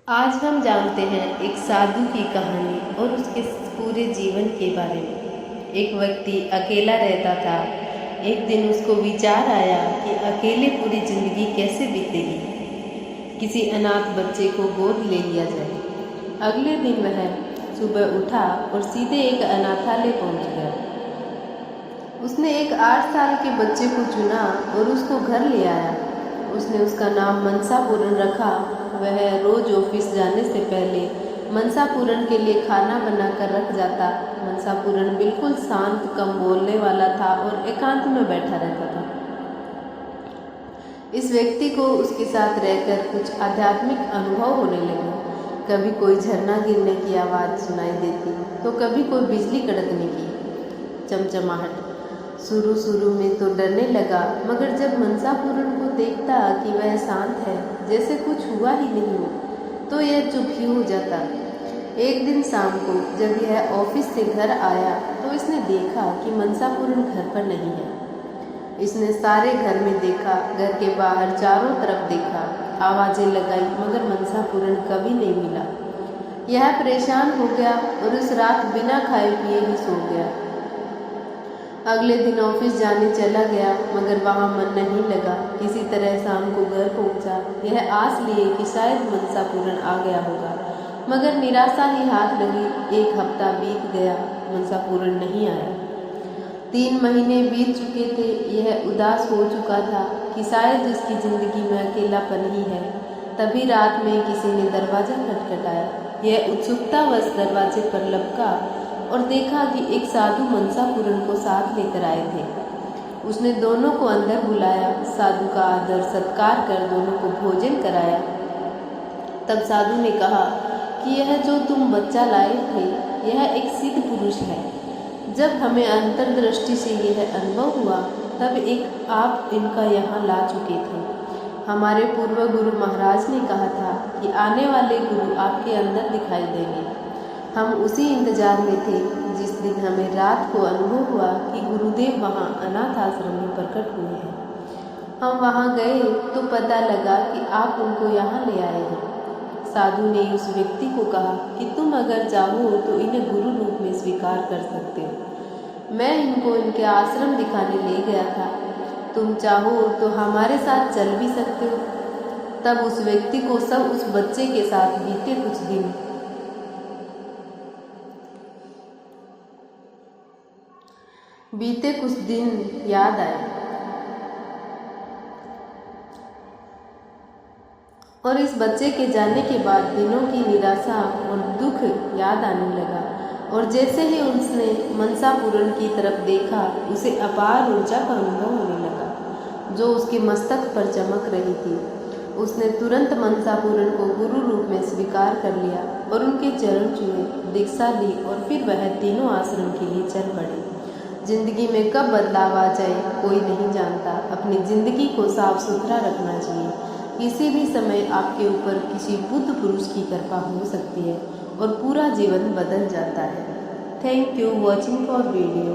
आज हम जानते हैं एक साधु की कहानी और उसके पूरे जीवन के बारे में। एक व्यक्ति अकेला रहता था। एक दिन उसको विचार आया कि अकेले पूरी जिंदगी कैसे बीतेगी। किसी अनाथ बच्चे को गोद ले लिया जाए। अगले दिन वह सुबह उठा और सीधे एक अनाथालय पहुंच गया। उसने एक 8 साल के बच्चे को चुना और उसको घर ले आया। उसने उसका नाम मनसापूरन रखा। वह रोज ऑफिस जाने से पहले मनसापूरन के लिए खाना बनाकर रख जाता। मनसापूरन बिल्कुल शांत, कम बोलने वाला था और एकांत में बैठा रहता था। इस व्यक्ति को उसके साथ रहकर कुछ आध्यात्मिक अनुभव होने लगे। कभी कोई झरना गिरने की आवाज़ सुनाई देती तो कभी कोई बिजली कड़कने की चमचमाहट। शुरू में तो डरने लगा, मगर जब मनसापूरन को देखता कि वह शांत है, जैसे कुछ हुआ ही नहीं हो, तो यह चुप ही हो जाता। एक दिन शाम को जब यह ऑफिस से घर आया तो इसने देखा कि मनसापूरन घर पर नहीं है। इसने सारे घर में देखा, घर के बाहर चारों तरफ देखा, आवाज़ें लगाई, मगर मनसापूरन कभी नहीं मिला। यह परेशान हो गया और उस रात बिना खाए पिए ही सो गया। अगले दिन ऑफिस जाने चला गया, मगर वहाँ मन नहीं लगा। किसी तरह शाम को घर पहुँचा, यह आस लिए कि शायद मनसापूरन आ गया होगा, मगर निराशा ही हाथ लगी। 1 हफ्ता बीत गया, मनसापूरन नहीं आया। 3 महीने बीत चुके थे। यह उदास हो चुका था कि शायद उसकी ज़िंदगी में अकेलापन ही है। तभी रात में किसी ने दरवाज़ा खटखटाया। यह उत्सुकतावश दरवाजे पर लपका और देखा कि एक साधु मनसापूरन को साथ लेकर आए थे। उसने दोनों को अंदर बुलाया, साधु का आदर सत्कार कर दोनों को भोजन कराया। तब साधु ने कहा कि यह जो तुम बच्चा लाए थे, यह एक सिद्ध पुरुष है। जब हमें अंतर्दृष्टि से यह अनुभव हुआ, तब एक आप इनका यहाँ ला चुके थे। हमारे पूर्व गुरु महाराज ने कहा था कि आने वाले गुरु आपके अंदर दिखाई देंगे। हम उसी इंतजार में थे जिस दिन हमें रात को अनुभव हुआ कि गुरुदेव वहाँ अनाथ आश्रम में प्रकट हुए हैं। हम वहाँ गए तो पता लगा कि आप उनको यहाँ ले आए हैं। साधु ने उस व्यक्ति को कहा कि तुम अगर चाहो तो इन्हें गुरु रूप में स्वीकार कर सकते हो। मैं इनको इनके आश्रम दिखाने ले गया था। तुम चाहो तो हमारे साथ चल भी सकते हो। तब उस व्यक्ति को सब उस बच्चे के साथ बीते कुछ दिन याद आए और इस बच्चे के जाने के बाद दिनों की निराशा और दुख याद आने लगा। और जैसे ही उसने मनसापूरन की तरफ देखा, उसे अपार ऊर्जा का अनुभव होने लगा जो उसके मस्तक पर चमक रही थी। उसने तुरंत मनसापूरन को गुरु रूप में स्वीकार कर लिया और उनके चरण छुए, दीक्षा ली और फिर वह तीनों आश्रम के लिए चल पड़े। जिंदगी में कब बदलाव आ जाए कोई नहीं जानता। अपनी जिंदगी को साफ सुथरा रखना चाहिए। किसी भी समय आपके ऊपर किसी बुद्ध पुरुष की कृपा हो सकती है और पूरा जीवन बदल जाता है। Thank you watching for video.